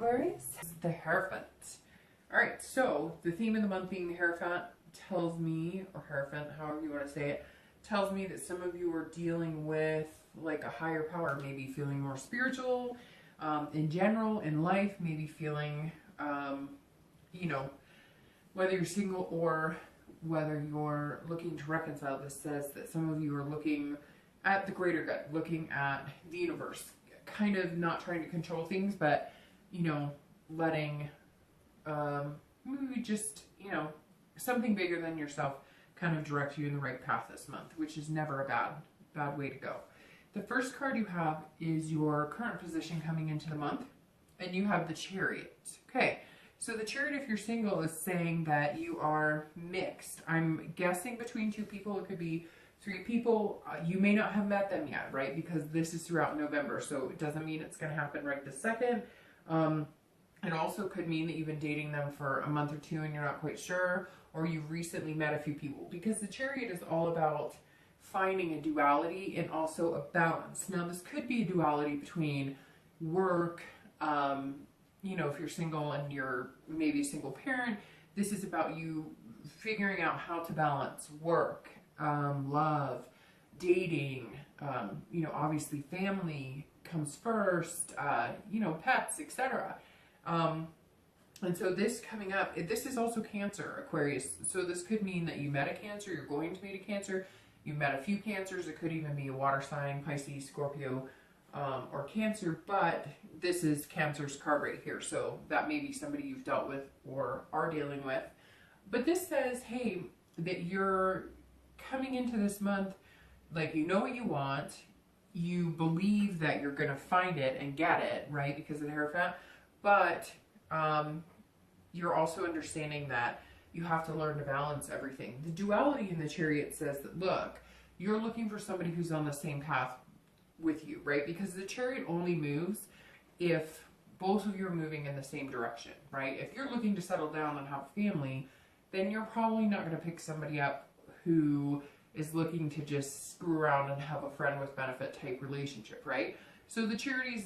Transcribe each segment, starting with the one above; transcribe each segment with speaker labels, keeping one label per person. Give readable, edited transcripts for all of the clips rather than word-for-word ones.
Speaker 1: Aquarius. The Hierophant. Alright, so the theme of the month being the Hierophant tells me, or Hierophant, however you want to say it, tells me that some of you are dealing with like a higher power, maybe feeling more spiritual in general, in life, maybe feeling, you know, whether you're single or whether you're looking to reconcile. This says that some of you are looking at the greater good, looking at the universe, kind of not trying to control things, but, you know, letting maybe just, you know, something bigger than yourself kind of direct you in the right path this month, which is never a bad way to go. The first card you have is your current position coming into the month, and you have the Chariot. Okay, so the Chariot, if you're single, is saying that you are mixed. I'm guessing between two people. It could be three people. You may not have met them yet, right? Because this is throughout November, so it doesn't mean it's going to happen right this second. It also could mean that you've been dating them for a month or two and you're not quite sure, or you've recently met a few people, because the Chariot is all about finding a duality and also a balance. Now, this could be a duality between work, you know, if you're single and you're maybe a single parent, this is about you figuring out how to balance work, love, dating, you know, obviously family comes first, you know, pets, etc. And so this coming up, this is also Cancer, Aquarius. So this could mean that you met a Cancer, you're going to meet a Cancer, you met a few Cancers. It could even be a water sign, Pisces, Scorpio, or Cancer, but this is Cancer's card right here. So that may be somebody you've dealt with or are dealing with. But this says, hey, that you're coming into this month, like, you know what you want, you believe that you're going to find it and get it, right, because of the Hierophant, but you're also understanding that you have to learn to balance everything. The duality in the Chariot says that, look, you're looking for somebody who's on the same path with you, right? Because the Chariot only moves if both of you are moving in the same direction, right? If you're looking to settle down and have a family, then you're probably not going to pick somebody up who is looking to just screw around and have a friend with benefit type relationship, right? So the Chariot is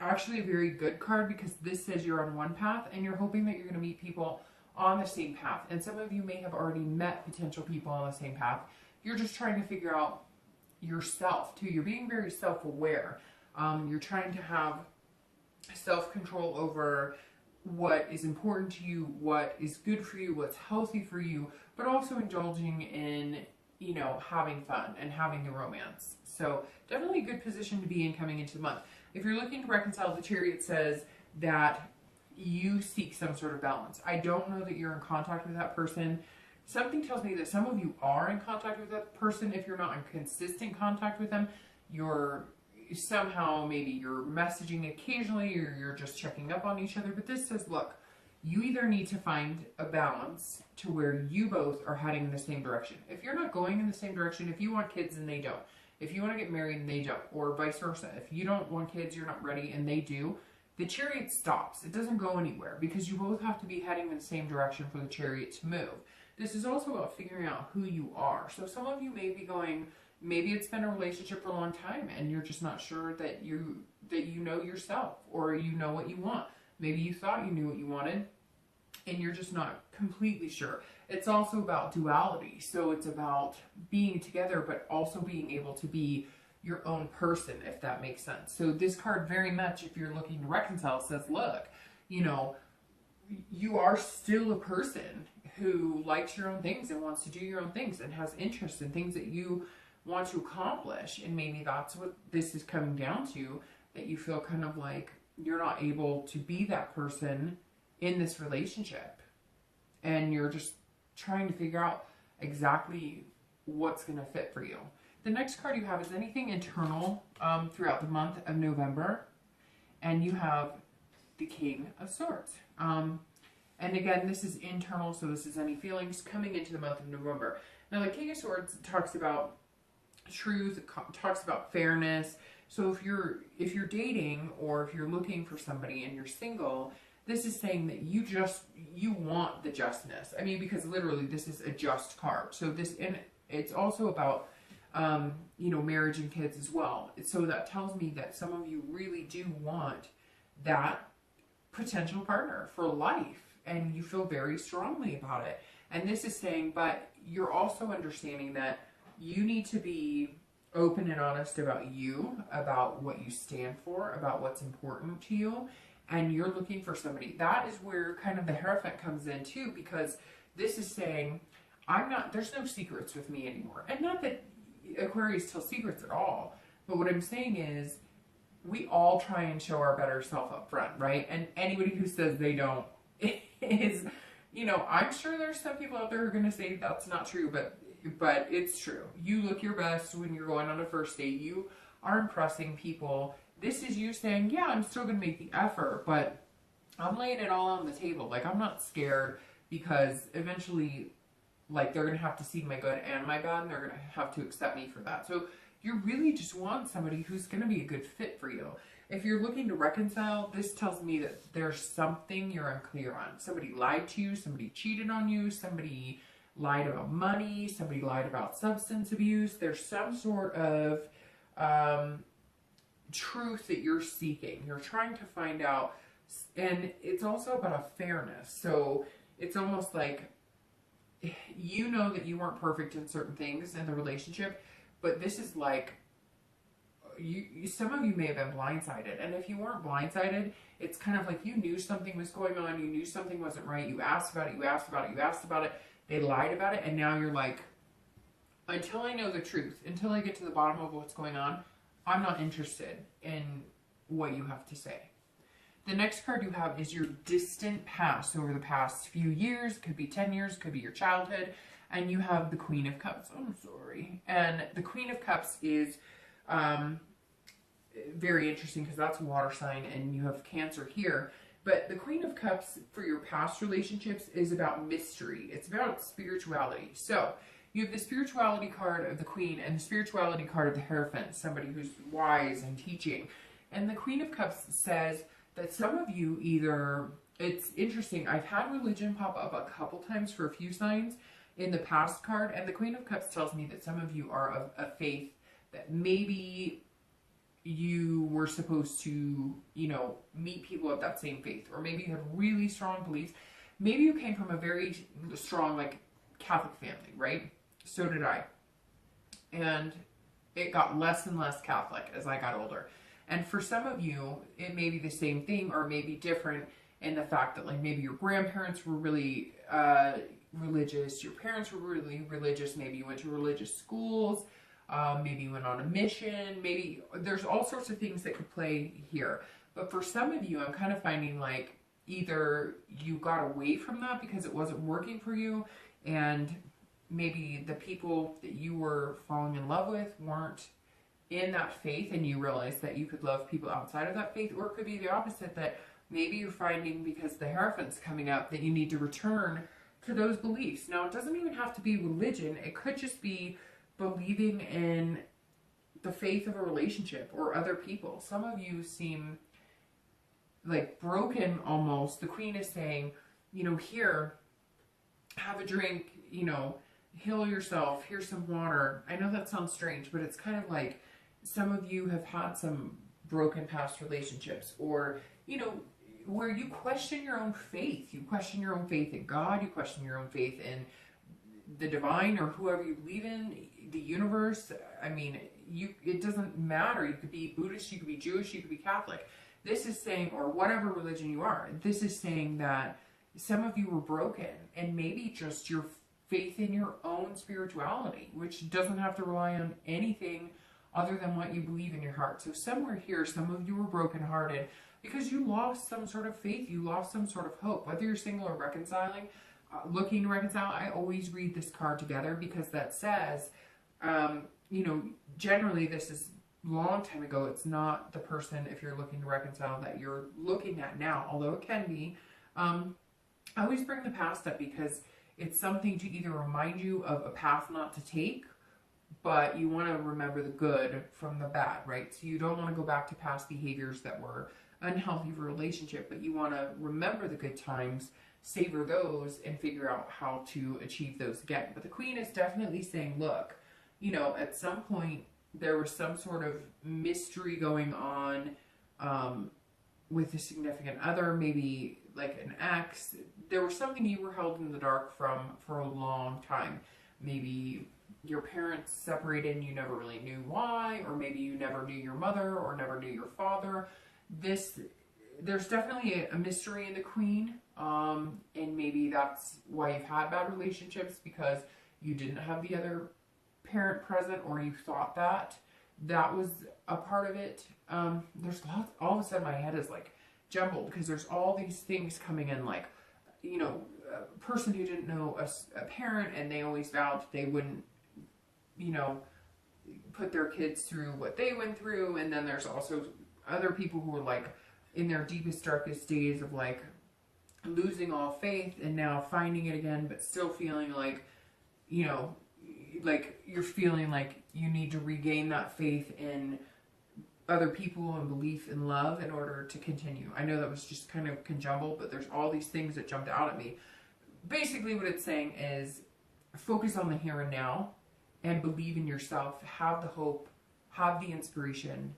Speaker 1: actually a very good card, because this says you're on one path and you're hoping that you're going to meet people on the same path. And some of you may have already met potential people on the same path. You're just trying to figure out yourself too. You're being very self-aware. You're trying to have self-control over what is important to you, what is good for you, what's healthy for you, but also indulging in, you know, having fun and having the romance. So definitely a good position to be in coming into the month. If you're looking to reconcile, the Chariot says that you seek some sort of balance. I don't know that you're in contact with that person. Something tells me that some of you are in contact with that person. If you're not in consistent contact with them, you're somehow, maybe you're messaging occasionally, or you're just checking up on each other. But this says, look, you either need to find a balance to where you both are heading in the same direction. If you're not going in the same direction, if you want kids and they don't, if you want to get married and they don't, or vice versa, if you don't want kids, you're not ready, and they do, the Chariot stops. It doesn't go anywhere, because you both have to be heading in the same direction for the Chariot to move. This is also about figuring out who you are. So some of you may be going, maybe it's been a relationship for a long time and you're just not sure that you know yourself, or you know what you want. Maybe you thought you knew what you wanted and you're just not completely sure. It's also about duality. So it's about being together, but also being able to be your own person, if that makes sense. So this card very much, if you're looking to reconcile, says, look, you know, you are still a person who likes your own things and wants to do your own things and has interests in things that you want to accomplish. And maybe that's what this is coming down to, that you feel kind of like you're not able to be that person in this relationship. And you're just trying to figure out exactly what's going to fit for you. The next card you have is anything internal throughout the month of November. And you have the King of Swords. And again, this is internal, so this is any feelings coming into the month of November. Now, the King of Swords talks about truth, talks about fairness. So if you're dating, or if you're looking for somebody and you're single, this is saying that you want the justness. I mean, because literally this is a just card. So this, and it's also about, you know, marriage and kids as well. So that tells me that some of you really do want that potential partner for life, and you feel very strongly about it. And this is saying, but you're also understanding that you need to be open and honest about you, about what you stand for, about what's important to you, and you're looking for somebody. That is where kind of the Hierophant comes in too, because this is saying, there's no secrets with me anymore. And not that Aquarius tells secrets at all, but what I'm saying is, we all try and show our better self up front, right? And anybody who says they don't is, you know, I'm sure there's some people out there who are going to say that's not true, but it's true. You look your best when you're going on a first date. You are impressing people. This is you saying, yeah, I'm still going to make the effort, but I'm laying it all on the table. Like, I'm not scared, because eventually, like, they're going to have to see my good and my bad, and they're going to have to accept me for that. So you really just want somebody who's going to be a good fit for you. If you're looking to reconcile, this tells me that there's something you're unclear on. Somebody lied to you, somebody cheated on you, somebody lied about money, somebody lied about substance abuse. There's some sort of truth that you're seeking. You're trying to find out, and it's also about a fairness. So it's almost like, you know that you weren't perfect in certain things in the relationship, but this is like, some of you may have been blindsided. And if you weren't blindsided, it's kind of like you knew something was going on, you knew something wasn't right, you asked about it, you asked about it, you asked about it, they lied about it, and now you're like, until I know the truth, until I get to the bottom of what's going on, I'm not interested in what you have to say. The next card you have is your distant past, over the past few years. Could be 10 years, could be your childhood. And you have the Queen of Cups. I'm sorry. And the Queen of Cups is very interesting, because that's a water sign, and you have Cancer here. But the Queen of Cups for your past relationships is about mystery. It's about spirituality. So you have the spirituality card of the Queen and the spirituality card of the Hierophant, somebody who's wise and teaching. And the Queen of Cups says that some of you either, it's interesting, I've had religion pop up a couple times for a few signs in the past card, and the Queen of Cups tells me that some of you are of a faith that maybe you were supposed to, you know, meet people of that same faith, or maybe you had really strong beliefs. Maybe you came from a very strong, like, Catholic family, right? So did I. And it got less and less Catholic as I got older. And for some of you, it may be the same thing, or maybe different in the fact that, like, maybe your grandparents were really religious, your parents were really religious, maybe you went to religious schools, maybe you went on a mission, maybe there's all sorts of things that could play here. But for some of you, I'm kind of finding like either you got away from that because it wasn't working for you, and maybe the people that you were falling in love with weren't in that faith, and you realize that you could love people outside of that faith. Or it could be the opposite, that maybe you're finding, because the Hierophant's coming up, that you need to return to those beliefs. Now, it doesn't even have to be religion. It could just be believing in the faith of a relationship or other people. Some of you seem like broken almost. The Queen is saying, you know, here, have a drink, you know, heal yourself, here's some water. I know that sounds strange, but it's kind of like some of you have had some broken past relationships, or, you know, where you question your own faith. You question your own faith in God, you question your own faith in the divine, or whoever you believe in, the universe. I mean, it doesn't matter. You could be Buddhist, you could be Jewish, you could be Catholic. This is saying, or whatever religion you are, this is saying that some of you were broken, and maybe just your faith in your own spirituality, which doesn't have to rely on anything other than what you believe in your heart. So somewhere here, some of you were brokenhearted because you lost some sort of faith, you lost some sort of hope. Whether you're single or reconciling, looking to reconcile, I always read this card together, because that says, you know, generally this is a long time ago. It's not the person, if you're looking to reconcile, that you're looking at now, although it can be. I always bring the past up because it's something to either remind you of a path not to take, but you want to remember the good from the bad, right? So you don't want to go back to past behaviors that were unhealthy for a relationship, but you want to remember the good times, savor those, and figure out how to achieve those again. But the Queen is definitely saying, look, you know, at some point there was some sort of mystery going on with a significant other, maybe like an ex. There was something you were held in the dark from for a long time. Maybe your parents separated and you never really knew why, or maybe you never knew your mother or never knew your father. There's definitely a mystery in the Queen, and maybe that's why you've had bad relationships, because you didn't have the other parent present, or you thought that was a part of it. There's lots, all of a sudden my head is like jumbled, because there's all these things coming in, like, you know, a person who didn't know a parent, and they always vowed that they wouldn't, you know, put their kids through what they went through. And then there's also other people who were like in their deepest, darkest days of like losing all faith and now finding it again, but still feeling like, you know, like you're feeling like you need to regain that faith in other people and belief in love in order to continue. I know that was just kind of conjumbled, but there's all these things that jumped out at me. Basically what it's saying is focus on the here and now and believe in yourself, have the hope, have the inspiration,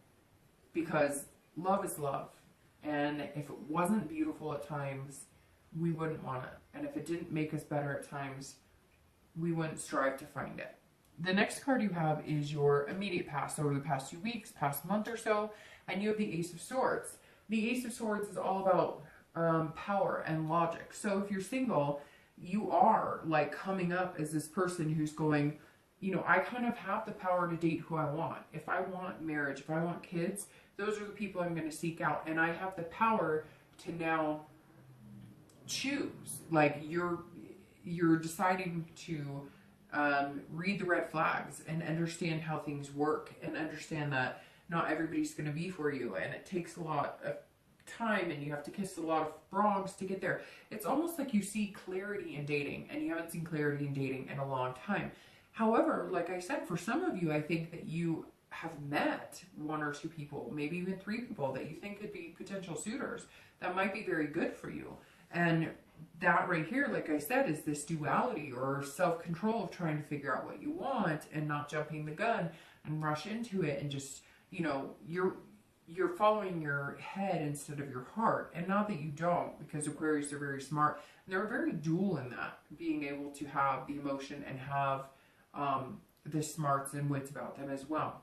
Speaker 1: because love is love. And if it wasn't beautiful at times, we wouldn't want it. And if it didn't make us better at times, we wouldn't strive to find it. The next card you have is your immediate past, over the past 2 weeks, past month or so, and you have the Ace of Swords. The Ace of Swords is all about power and logic. So if you're single, you are like coming up as this person who's going, you know, I kind of have the power to date who I want. If I want marriage, if I want kids, those are the people I'm going to seek out. And I have the power to now choose. Like you're deciding to read the red flags and understand how things work, and understand that not everybody's going to be for you, and it takes a lot of time, and you have to kiss a lot of frogs to get there. It's almost like you see clarity in dating, and you haven't seen clarity in dating in a long time. However, like I said, for some of you, I think that you have met 1 or 2 people, maybe even 3 people that you think could be potential suitors that might be very good for you. And that right here, like I said, is this duality or self-control of trying to figure out what you want and not jumping the gun and rush into it, and just, you know, you're following your head instead of your heart. And not that you don't, because Aquarius are very smart, and they're very dual in that, being able to have the emotion and have the smarts and wits about them as well.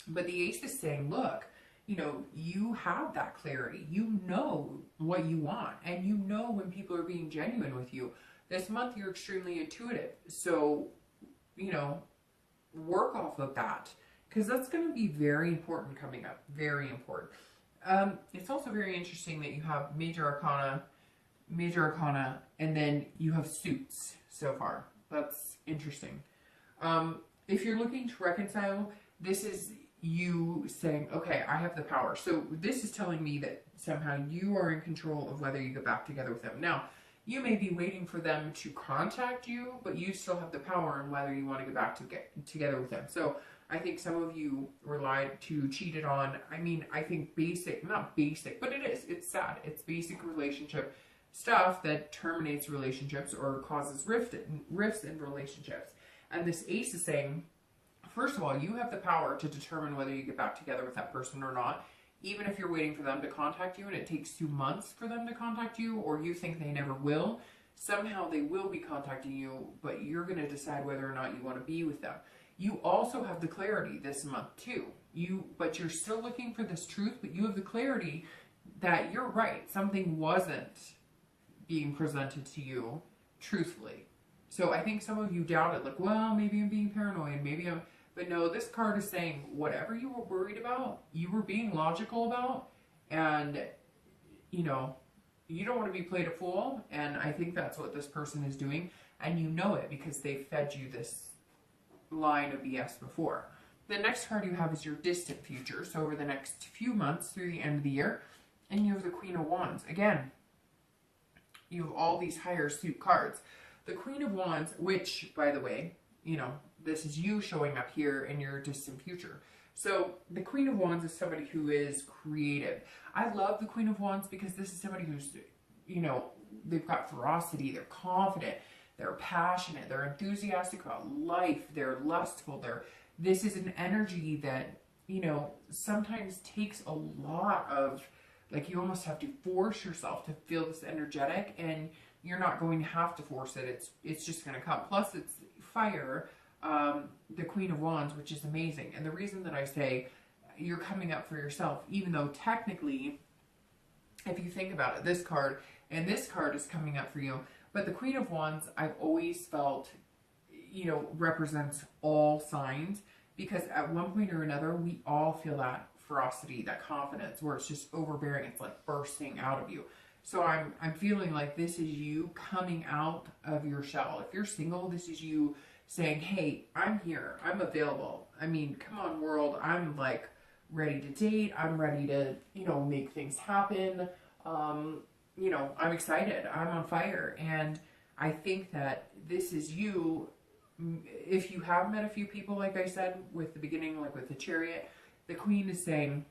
Speaker 1: But the Ace is saying, look, you know, you have that clarity. You know what you want, and you know when people are being genuine with you. This month, you're extremely intuitive. So, you know, work off of that, because that's going to be very important coming up. Very important. It's also very interesting that you have Major Arcana, and then you have suits so far. That's interesting. If you're looking to reconcile, this is you saying, okay, I have the power. So this is telling me that somehow you are in control of whether you get back together with them. Now, you may be waiting for them to contact you, but you still have the power on whether you want to get back together with them. So I think some of you were lied to, cheated on. I mean, I think not basic, but it's sad. It's basic relationship stuff that terminates relationships or causes rifts in relationships. And this Ace is saying, first of all, you have the power to determine whether you get back together with that person or not, even if you're waiting for them to contact you and it takes 2 months for them to contact you, or you think they never will. Somehow they will be contacting you, but you're going to decide whether or not you want to be with them. You also have the clarity this month too. But you're still looking for this truth, but you have the clarity that you're right. Something wasn't being presented to you truthfully. So I think some of you doubted, like, well, maybe I'm being paranoid, but no, this card is saying whatever you were worried about, you were being logical about, and, you know, you don't want to be played a fool, and I think that's what this person is doing, and you know it because they fed you this line of BS before. The next card you have is your distant future, so over the next few months through the end of the year, and you have the Queen of Wands. Again, you have all these higher suit cards. The Queen of Wands, which, by the way, you know, this is you showing up here in your distant future. So the Queen of Wands is somebody who is creative. I love the Queen of Wands because this is somebody who's, you know, they've got ferocity, they're confident, they're passionate, they're enthusiastic about life, they're lustful, this is an energy that, you know, sometimes takes a lot of Like you almost have to force yourself to feel this energetic, and you're not going to have to force it. It's just going to come. Plus it's fire, the Queen of Wands, which is amazing. And the reason that I say you're coming up for yourself, even though technically, if you think about it, this card and this card is coming up for you, but the Queen of Wands, I've always felt, you know, represents all signs, because at one point or another, we all feel that ferocity, that confidence, where it's just overbearing. It's like bursting out of you. So I'm feeling like this is you coming out of your shell. If you're single, this is you saying, hey, I'm here. I'm available. I mean, come on, world. I'm like ready to date. I'm ready to, you know, make things happen. You know, I'm excited. I'm on fire. And I think that this is you. If you have met a few people, like I said, with the beginning, like with the Chariot, the Queen is saying,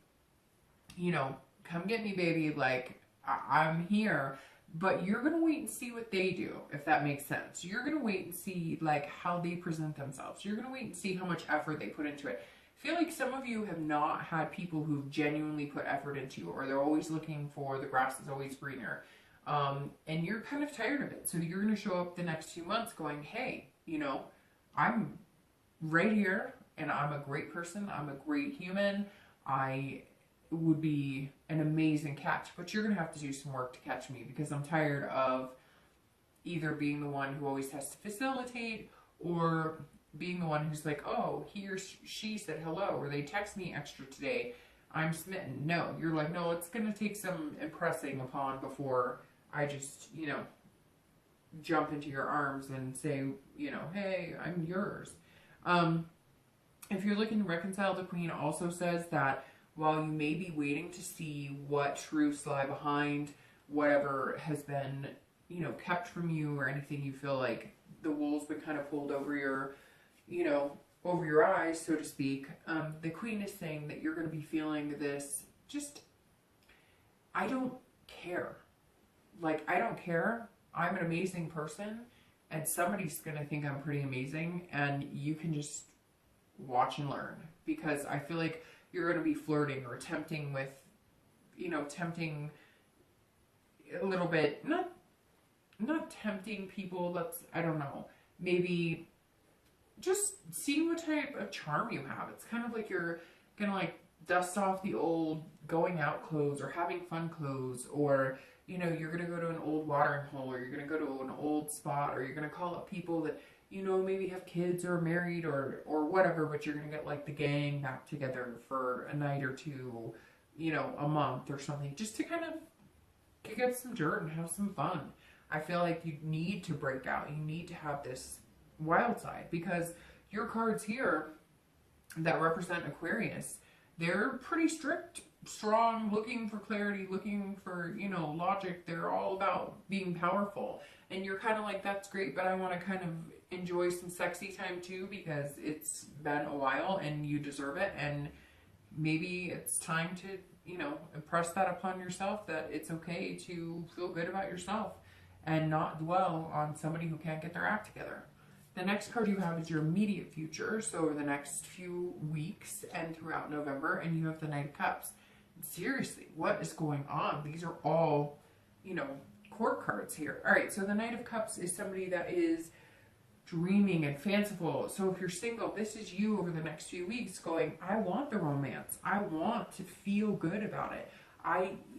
Speaker 1: you know, come get me, baby. Like, I'm here. But you're going to wait and see what they do, if that makes sense. You're going to wait and see, like, how they present themselves. You're going to wait and see how much effort they put into it. I feel like some of you have not had people who've genuinely put effort into you, or they're always looking for the grass is always greener. And you're kind of tired of it. So you're going to show up the next few months going, hey, you know, I'm right here, and I'm a great person. I'm a great human. I would be an amazing catch, but you're going to have to do some work to catch me, because I'm tired of either being the one who always has to facilitate, or being the one who's like, oh, he or she said hello, or they text me extra today, I'm smitten. No, you're like, no, it's going to take some impressing upon before I just, you know, jump into your arms and say, you know, hey, I'm yours. If you're looking to reconcile, the Queen also says that while you may be waiting to see what truths lie behind whatever has been, you know, kept from you, or anything you feel like the wool's been kind of pulled over your, you know, over your eyes, so to speak, the Queen is saying that you're going to be feeling this, just, I don't care. Like, I don't care. I'm an amazing person, and somebody's going to think I'm pretty amazing, and you can just watch and learn, because I feel like you're going to be flirting or tempting with, you know, tempting a little bit, not tempting people, that's, I don't know, maybe just seeing what type of charm you have. It's kind of like you're going to like dust off the old going out clothes, or having fun clothes, or, you know, you're going to go to an old watering hole, or you're going to go to an old spot, or you're going to call up people that, you know, maybe have kids or married or whatever, but you're going to get like the gang back together for a night or two, you know, a month or something, just to kind of kick up some dirt and have some fun. I feel like you need to break out. You need to have this wild side, because your cards here that represent Aquarius, they're pretty strict, strong, looking for clarity, looking for, you know, logic. They're all about being powerful. And you're kind of like, that's great, but I want to kind of enjoy some sexy time too, because it's been a while and you deserve it. And maybe it's time to, you know, impress that upon yourself, that it's okay to feel good about yourself and not dwell on somebody who can't get their act together. The next card you have is your immediate future, so over the next few weeks and throughout November, and you have the Knight of Cups. Seriously, what is going on? These are all, you know, court cards here. All right, so the Knight of Cups is somebody that is dreaming and fanciful. So if you're single, this is you over the next few weeks going, I want the romance. I want to feel good about it.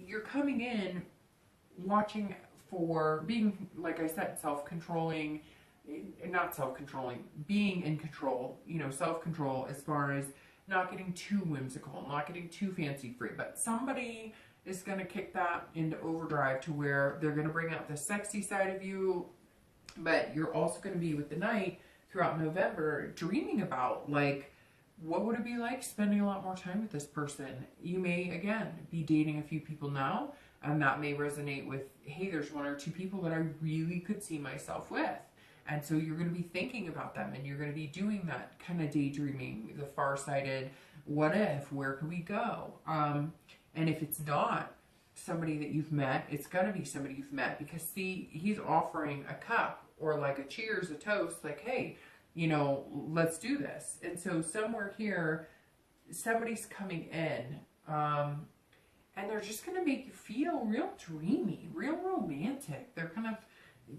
Speaker 1: You're coming in watching for being, like I said, self-controlling, not self-controlling, being in control, you know, self-control as far as not getting too whimsical, not getting too fancy-free, but somebody is going to kick that into overdrive to where they're going to bring out the sexy side of you, but you're also going to be with the Knight throughout November dreaming about, like, what would it be like spending a lot more time with this person? You may, again, be dating a few people now, and that may resonate with, hey, there's one or two people that I really could see myself with. And so you're going to be thinking about them, and you're going to be doing that kind of daydreaming, the far-sighted, what if, where could we go? And if it's not somebody that you've met, it's going to be somebody you've met, because see, he's offering a cup or like a cheers, a toast, like, hey, you know, let's do this. And so somewhere here, somebody's coming in, and they're just going to make you feel real dreamy, real romantic. They're kind of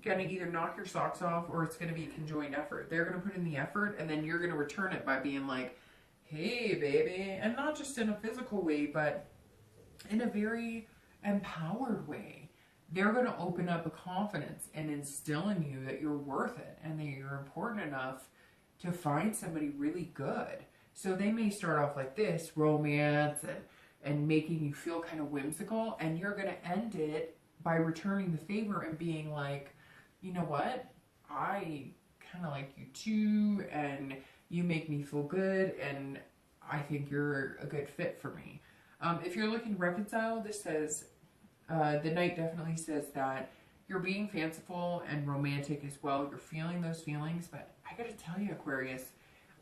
Speaker 1: going to either knock your socks off, or it's going to be a conjoined effort. They're going to put in the effort, and then you're going to return it by being like, hey, baby. And not just in a physical way, but in a very empowered way. They're going to open up a confidence and instill in you that you're worth it and that you're important enough to find somebody really good. So they may start off like this, romance and making you feel kind of whimsical, and you're going to end it by returning the favor and being like, you know what? I kind of like you too, and you make me feel good, and I think you're a good fit for me. If you're looking to reconcile, this says, the Knight definitely says that you're being fanciful and romantic as well. You're feeling those feelings, but I gotta tell you, Aquarius,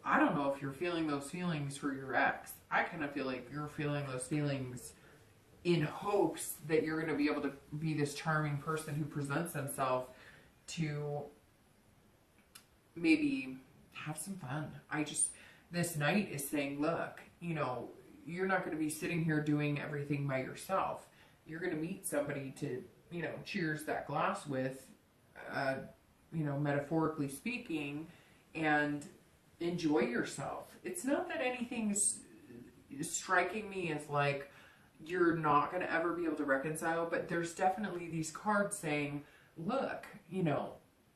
Speaker 1: I don't know if you're feeling those feelings for your ex. I kind of feel like you're feeling those feelings in hopes that you're going to be able to be this charming person who presents himself to maybe have some fun. This Knight is saying, look, you know, you're not going to be sitting here doing everything by yourself. You're going to meet somebody to, you know, cheers that glass with, you know, metaphorically speaking, and enjoy yourself. It's not that anything's striking me as like you're not going to ever be able to reconcile, but there's definitely these cards saying, look, you know,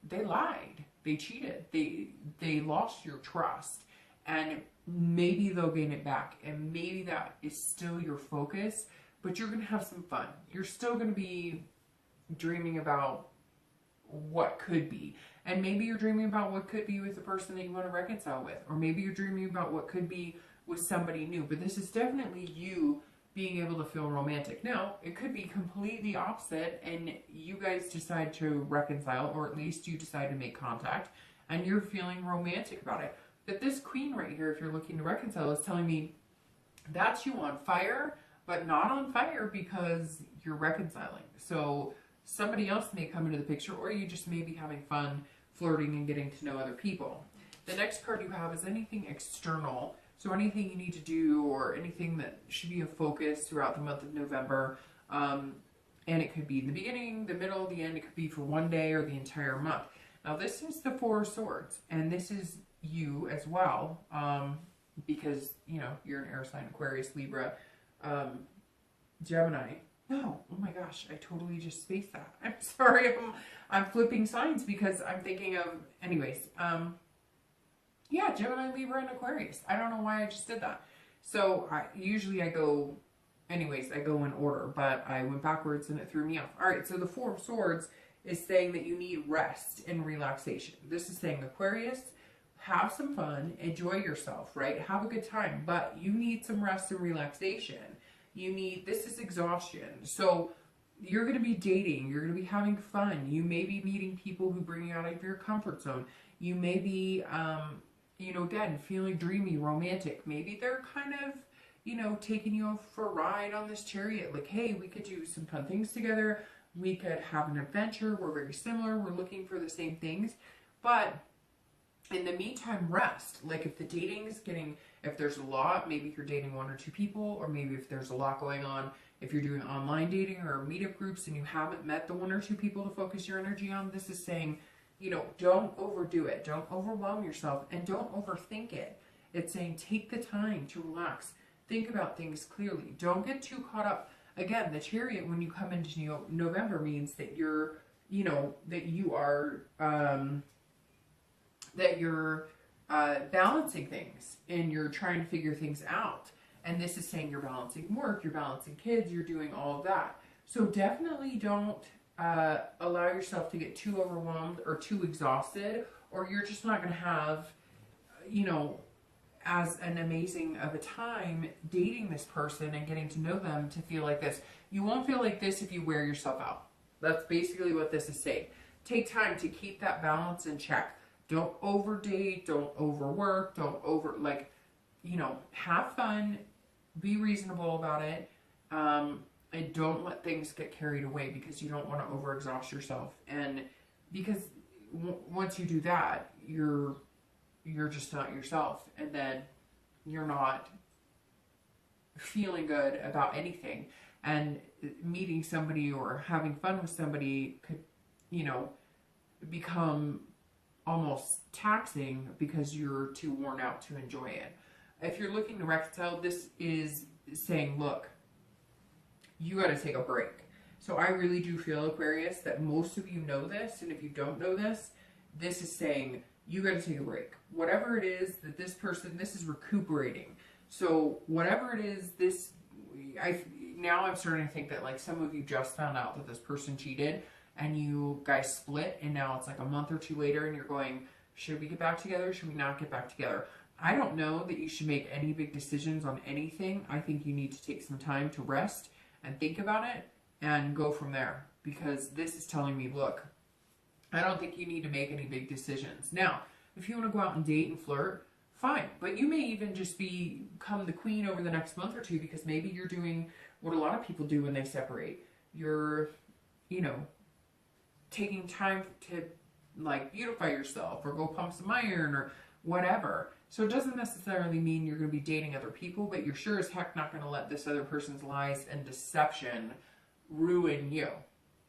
Speaker 1: they lied, they cheated, they lost your trust, and maybe they'll gain it back, and maybe that is still your focus, but you're going to have some fun. You're still going to be dreaming about what could be, and maybe you're dreaming about what could be with the person that you want to reconcile with, or maybe you're dreaming about what could be with somebody new. But this is definitely you being able to feel romantic. Now, it could be completely opposite, and you guys decide to reconcile, or at least you decide to make contact, and you're feeling romantic about it. But this Queen right here, if you're looking to reconcile, is telling me that's you on fire, but not on fire because you're reconciling. So somebody else may come into the picture, or you just may be having fun flirting and getting to know other people. The next card you have is anything external. So anything you need to do, or anything that should be a focus throughout the month of November. And it could be the beginning, the middle, the end. It could be for one day or the entire month. Now this is the Four of Swords, and this is you as well, because, you know, you're an air sign, Aquarius, Libra, Gemini. No, oh my gosh, I totally just spaced that. I'm sorry, I'm flipping signs because I'm thinking of, anyways, yeah, Gemini, Libra, and Aquarius. I don't know why I just did that. So usually I go in order, but I went backwards and it threw me off. All right, so the Four of Swords is saying that you need rest and relaxation. This is saying, Aquarius, have some fun, enjoy yourself, right? Have a good time, but you need some rest and relaxation. This is exhaustion. So you're going to be dating, you're going to be having fun. You may be meeting people who bring you out of your comfort zone. You may be, you know, again, feeling dreamy, romantic. Maybe they're kind of, you know, taking you for a ride on this chariot. Like, hey, we could do some fun things together. We could have an adventure. We're very similar. We're looking for the same things. But in the meantime, rest. Like if the dating is getting, if there's a lot, maybe you're dating one or two people, or maybe if there's a lot going on, if you're doing online dating or meetup groups and you haven't met the one or two people to focus your energy on, this is saying, you know, don't overdo it. Don't overwhelm yourself, and don't overthink it. It's saying take the time to relax. Think about things clearly. Don't get too caught up. Again, the Chariot, when you come into November, means that you're, you know, that you are, balancing things, and you're trying to figure things out. And this is saying you're balancing work, you're balancing kids, you're doing all of that. So definitely don't allow yourself to get too overwhelmed or too exhausted, or you're just not going to have, you know, as an amazing of a time dating this person and getting to know them to feel like this. You won't feel like this if you wear yourself out. That's basically what this is saying. Take time to keep that balance in check. Don't overdate, don't overwork, don't you know, have fun, be reasonable about it, and don't let things get carried away, because you don't want to overexhaust yourself. And because once you do that, you're just not yourself, and then you're not feeling good about anything. And meeting somebody or having fun with somebody could, you know, become almost taxing because you're too worn out to enjoy it. If you're looking to reconcile, this is saying, look, you got to take a break. So I really do feel, Aquarius, that most of you know this, and if you don't know this, this is saying you got to take a break. Whatever it is that this person, this is recuperating. So whatever it is, now I'm starting to think that like some of you just found out that this person cheated and you guys split, and now it's like a month or two later and you're going, should we get back together? Should we not get back together? I don't know that you should make any big decisions on anything. I think you need to take some time to rest and think about it and go from there, because this is telling me, look, I don't think you need to make any big decisions. Now, if you want to go out and date and flirt, fine. But you may even just become the queen over the next month or two, because maybe you're doing what a lot of people do when they separate. You're, you know, taking time to like beautify yourself or go pump some iron or whatever. So it doesn't necessarily mean you're going to be dating other people, but you're sure as heck not going to let this other person's lies and deception ruin you.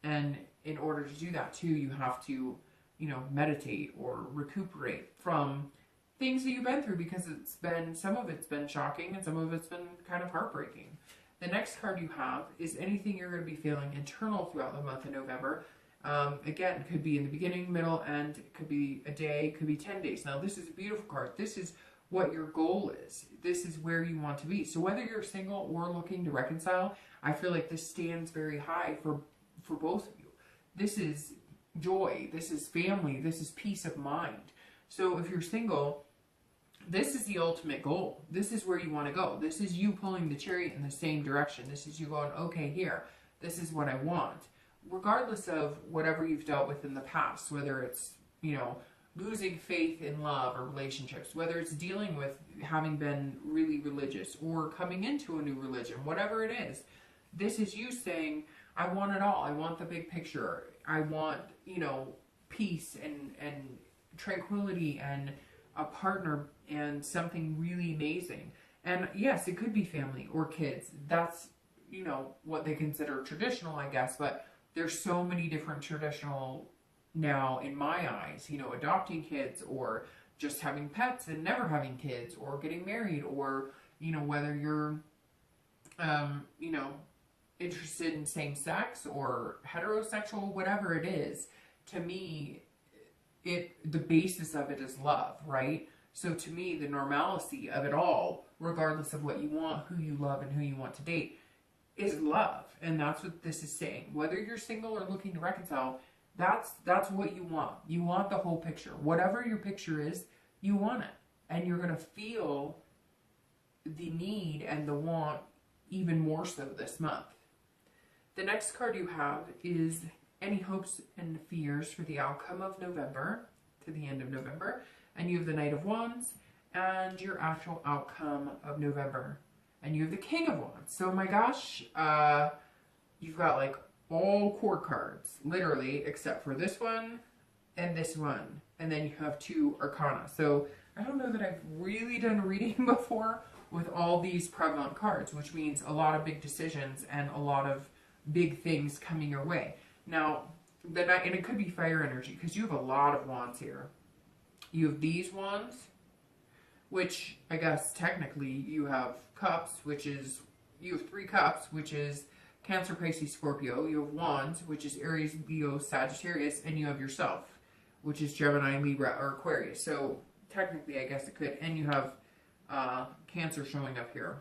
Speaker 1: And in order to do that too, you have to, you know, meditate or recuperate from things that you've been through, because it's been, some of it's been shocking and some of it's been kind of heartbreaking. The next card you have is anything you're going to be feeling internal throughout the month of November. Again, could be in the beginning, middle, end. It could be a day, could be 10 days. Now, this is a beautiful card. This is what your goal is. This is where you want to be. So whether you're single or looking to reconcile, I feel like this stands very high for both of you. This is joy. This is family. This is peace of mind. So if you're single, this is the ultimate goal. This is where you want to go. This is you pulling the chariot in the same direction. This is you going, okay, here, this is what I want. Regardless of whatever you've dealt with in the past, whether it's, you know, losing faith in love or relationships, whether it's dealing with having been really religious or coming into a new religion, whatever it is, this is you saying, I want it all. I want the big picture. I want, you know, peace and tranquility and a partner and something really amazing. And yes, it could be family or kids. That's, you know, what they consider traditional, I guess, but there's so many different traditional now in my eyes, you know, adopting kids or just having pets and never having kids or getting married, or, you know, whether you're, you know, interested in same sex or heterosexual, whatever it is. To me, the basis of it is love, right? So to me, the normalcy of it all, regardless of what you want, who you love, and who you want to date, is love. And that's what this is saying. Whether you're single or looking to reconcile, that's what you want. You want the whole picture. Whatever your picture is, you want it. And you're going to feel the need and the want even more so this month. The next card you have is any hopes and fears for the outcome of November to the end of November. And you have the Knight of Wands and your actual outcome of November. And you have the King of Wands. So my gosh, you've got like all court cards, literally, except for this one and this one. And then you have two Arcana. So I don't know that I've really done a reading before with all these prevalent cards, which means a lot of big decisions and a lot of big things coming your way. Now, the Knight, and it could be fire energy, because you have a lot of wands here. You have these wands, which I guess technically you have cups, which is, you have 3 cups, which is Cancer, Pisces, Scorpio. You have wands, which is Aries, Leo, Sagittarius, and you have yourself, which is Gemini, Libra, or Aquarius. So technically, I guess it could. And you have Cancer showing up here.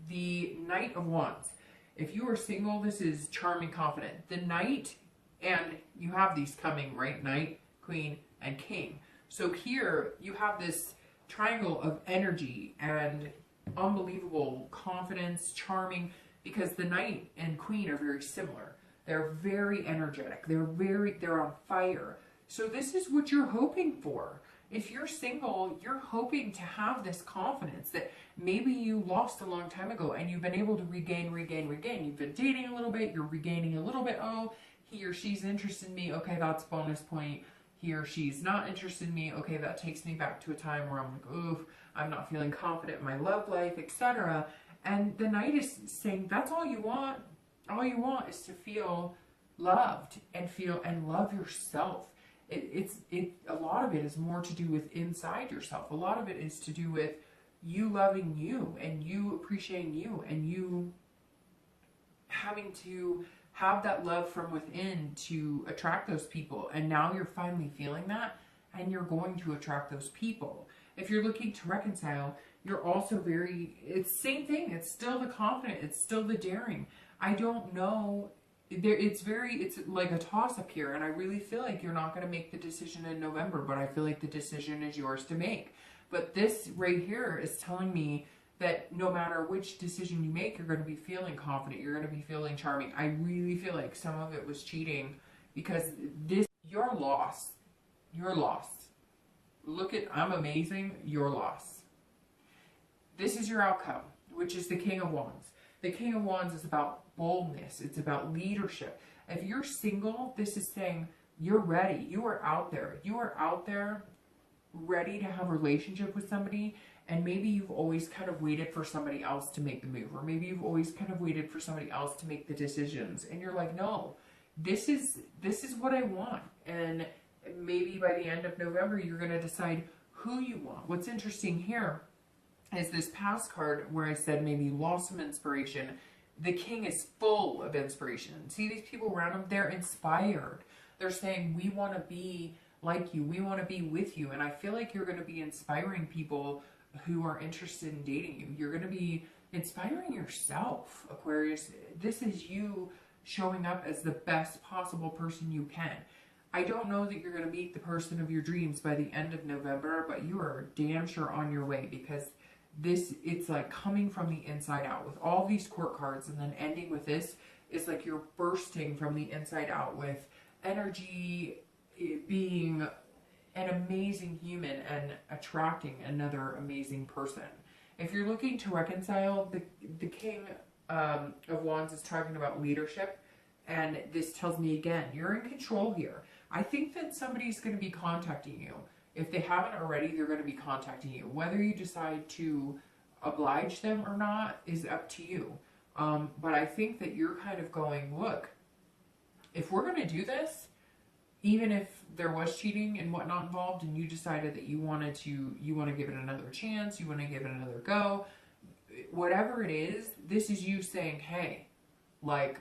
Speaker 1: The Knight of Wands. If you are single, this is charming, confident. The Knight, and you have these coming, right? Knight, Queen, and King. So here you have this triangle of energy and unbelievable confidence, charming, because the Knight and Queen are very similar. They're very energetic. They're on fire. So this is what you're hoping for. If you're single, you're hoping to have this confidence that maybe you lost a long time ago and you've been able to regain. You've been dating a little bit, you're regaining a little bit. Oh, he or she's interested in me. Okay, that's a bonus point. He or she's not interested in me. Okay, that takes me back to a time where I'm like, oof, I'm not feeling confident in my love life, etc. And the Knight is saying, that's all you want. All you want is to feel loved and love yourself. A lot of it is more to do with inside yourself. A lot of it is to do with you loving you and you appreciating you and you having to have that love from within to attract those people. And now you're finally feeling that, and you're going to attract those people. If you're looking to reconcile, you're also it's same thing. It's still the confident. It's still the daring. I don't know. It's like a toss up here. And I really feel like you're not going to make the decision in November, but I feel like the decision is yours to make. But this right here is telling me that no matter which decision you make, you're going to be feeling confident. You're going to be feeling charming. I really feel like some of it was cheating, because you're lost. You're lost. Look at, I'm amazing. You're lost. This is your outcome, which is the King of Wands. The King of Wands is about boldness. It's about leadership. If you're single, this is saying you're ready. You are out there. You are out there ready to have a relationship with somebody. And maybe you've always kind of waited for somebody else to make the move. Or maybe you've always kind of waited for somebody else to make the decisions. And you're like, no, this is what I want. And maybe by the end of November, you're going to decide who you want. What's interesting here is this past card where I said maybe you lost some inspiration. The King is full of inspiration. See these people around him? They're inspired. They're saying, we want to be like you. We want to be with you. And I feel like you're going to be inspiring people who are interested in dating you. You're going to be inspiring yourself, Aquarius. This is you showing up as the best possible person you can. I don't know that you're going to meet the person of your dreams by the end of November, but you are damn sure on your way, because it's like coming from the inside out with all these court cards, and then ending with this is like you're bursting from the inside out with energy, being an amazing human and attracting another amazing person. If you're looking to reconcile, the King of Wands is talking about leadership, and this tells me again, you're in control here. I think that somebody's going to be contacting you. If they haven't already, they're going to be contacting you. Whether you decide to oblige them or not is up to you. But I think that you're kind of going, look, if we're going to do this, even if there was cheating and whatnot involved, and you decided that you want to give it another chance, you want to give it another go, whatever it is, this is you saying, hey, like,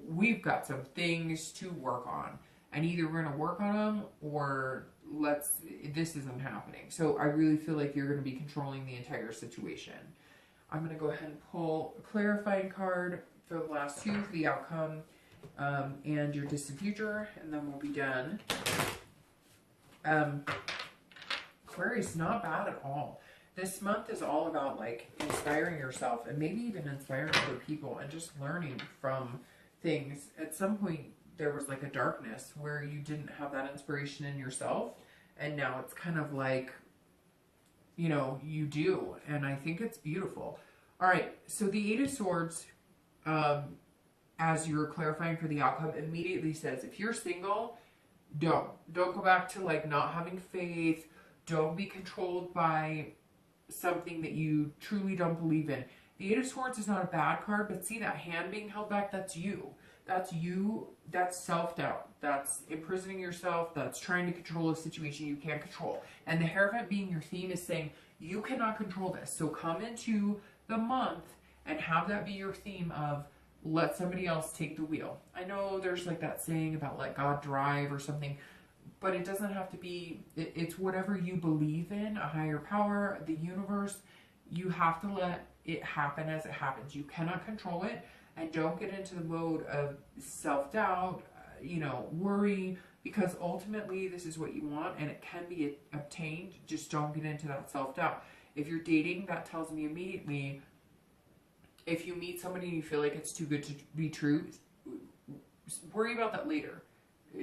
Speaker 1: we've got some things to work on, and either we're going to work on them or this isn't happening. So I really feel like you're going to be controlling the entire situation. I'm going to go ahead and pull a clarifying card for the last two for the outcome and your distant future, and then we'll be done. Aquarius, not bad at all. This month is all about like inspiring yourself and maybe even inspiring other people and just learning from things. At some point there was like a darkness where you didn't have that inspiration in yourself, and now it's kind of like, you know, you do, and I think it's beautiful. All right, so the Eight of Swords, as you're clarifying for the outcome, immediately says, if you're single, don't go back to like not having faith. Don't be controlled by something that you truly don't believe in. The Eight of Swords is not a bad card, but see that hand being held back? That's you. That's you. That's self-doubt. That's imprisoning yourself. That's trying to control a situation you can't control. And the Hierophant being your theme is saying, you cannot control this. So come into the month and have that be your theme of, let somebody else take the wheel. I know there's like that saying about let God drive or something, but it doesn't have to be, it's whatever you believe in, a higher power, the universe. You have to let it happen as it happens. You cannot control it, and don't get into the mode of self-doubt, worry, because ultimately this is what you want and it can be obtained. Just don't get into that self-doubt. If you're dating, that tells me immediately, if you meet somebody and you feel like it's too good to be true, worry about that later.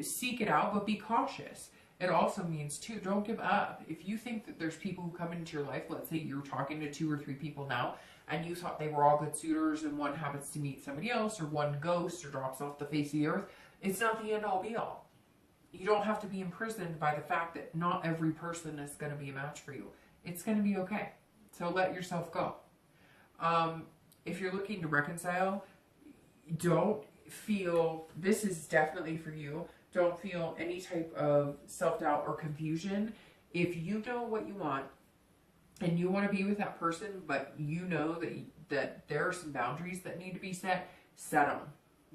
Speaker 1: Seek it out, but be cautious. It also means, too, don't give up. If you think that there's people who come into your life, let's say you're talking to 2 or 3 people now, and you thought they were all good suitors, and one happens to meet somebody else, or one ghosts or drops off the face of the earth, it's not the end-all be-all. You don't have to be imprisoned by the fact that not every person is going to be a match for you. It's going to be okay. So let yourself go. If you're looking to reconcile, don't feel, this is definitely for you, don't feel any type of self-doubt or confusion. If you know what you want and you want to be with that person, but you know that there are some boundaries that need to be set them.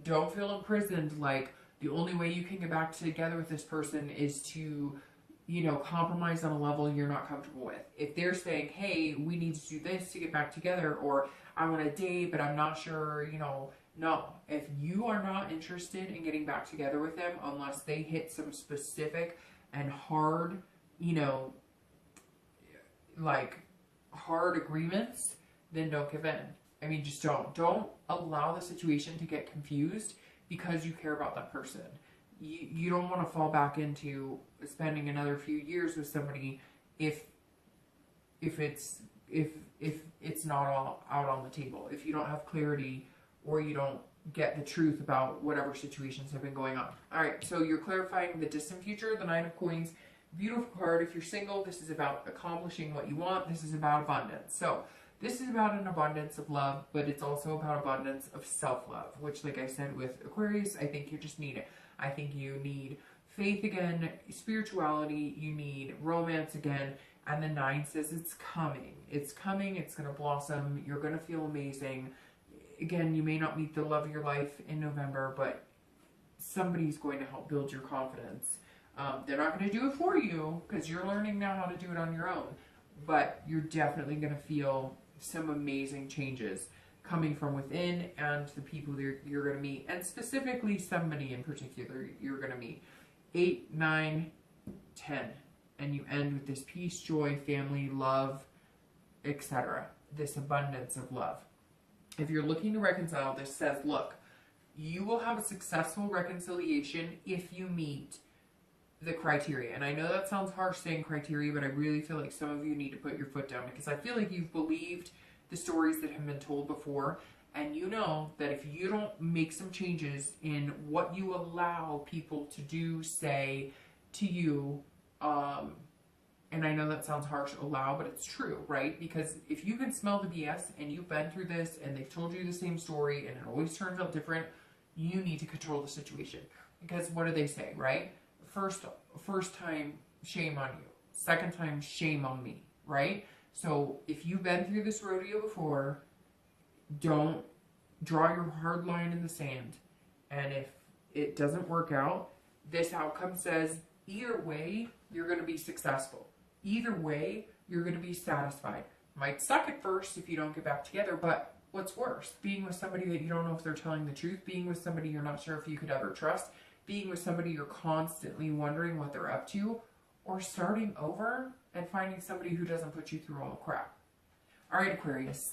Speaker 1: Don't feel imprisoned like the only way you can get back together with this person is to, you know, compromise on a level you're not comfortable with. If they're saying, hey, we need to do this to get back together, or I want to date, but I'm not sure, you know, no. If you are not interested in getting back together with them, unless they hit some specific and hard, you know, like hard agreements, then don't give in. I mean, just don't. Don't allow the situation to get confused because you care about that person. You don't want to fall back into spending another few years with somebody if it's not all out on the table, if you don't have clarity or you don't get the truth about whatever situations have been going on. All right, so you're clarifying the distant future, the Nine of Coins. Beautiful card. If you're single, this is about accomplishing what you want. This is about abundance. So this is about an abundance of love, but it's also about abundance of self-love, which, like I said with Aquarius, I think you just need it. I think you need faith again, spirituality, you need romance again, and the 9 says it's coming. It's coming, it's going to blossom, you're going to feel amazing. Again, you may not meet the love of your life in November, but somebody's going to help build your confidence. They're not going to do it for you because you're learning now how to do it on your own, but you're definitely going to feel some amazing changes coming from within and the people you're going to meet, and specifically somebody in particular you're going to meet. 8, 9, 10, and you end with this peace, joy, family, love, etc. This abundance of love. If you're looking to reconcile, this says, look, you will have a successful reconciliation if you meet the criteria. And I know that sounds harsh saying criteria, but I really feel like some of you need to put your foot down, because I feel like you've believed the stories that have been told before, and you know that if you don't make some changes in what you allow people to do, say to you, and I know that sounds harsh, allow, but it's true, right? Because if you can smell the BS and you've been through this and they've told you the same story and it always turns out different, you need to control the situation. Because what do they say, right? First time, shame on you. Second time, shame on me, right? So if you've been through this rodeo before, don't draw your hard line in the sand. And if it doesn't work out, this outcome says either way, you're going to be successful. Either way, you're going to be satisfied. Might suck at first if you don't get back together, but what's worse? Being with somebody that you don't know if they're telling the truth, being with somebody you're not sure if you could ever trust, being with somebody you're constantly wondering what they're up to, or starting over and finding somebody who doesn't put you through all the crap. All right, Aquarius.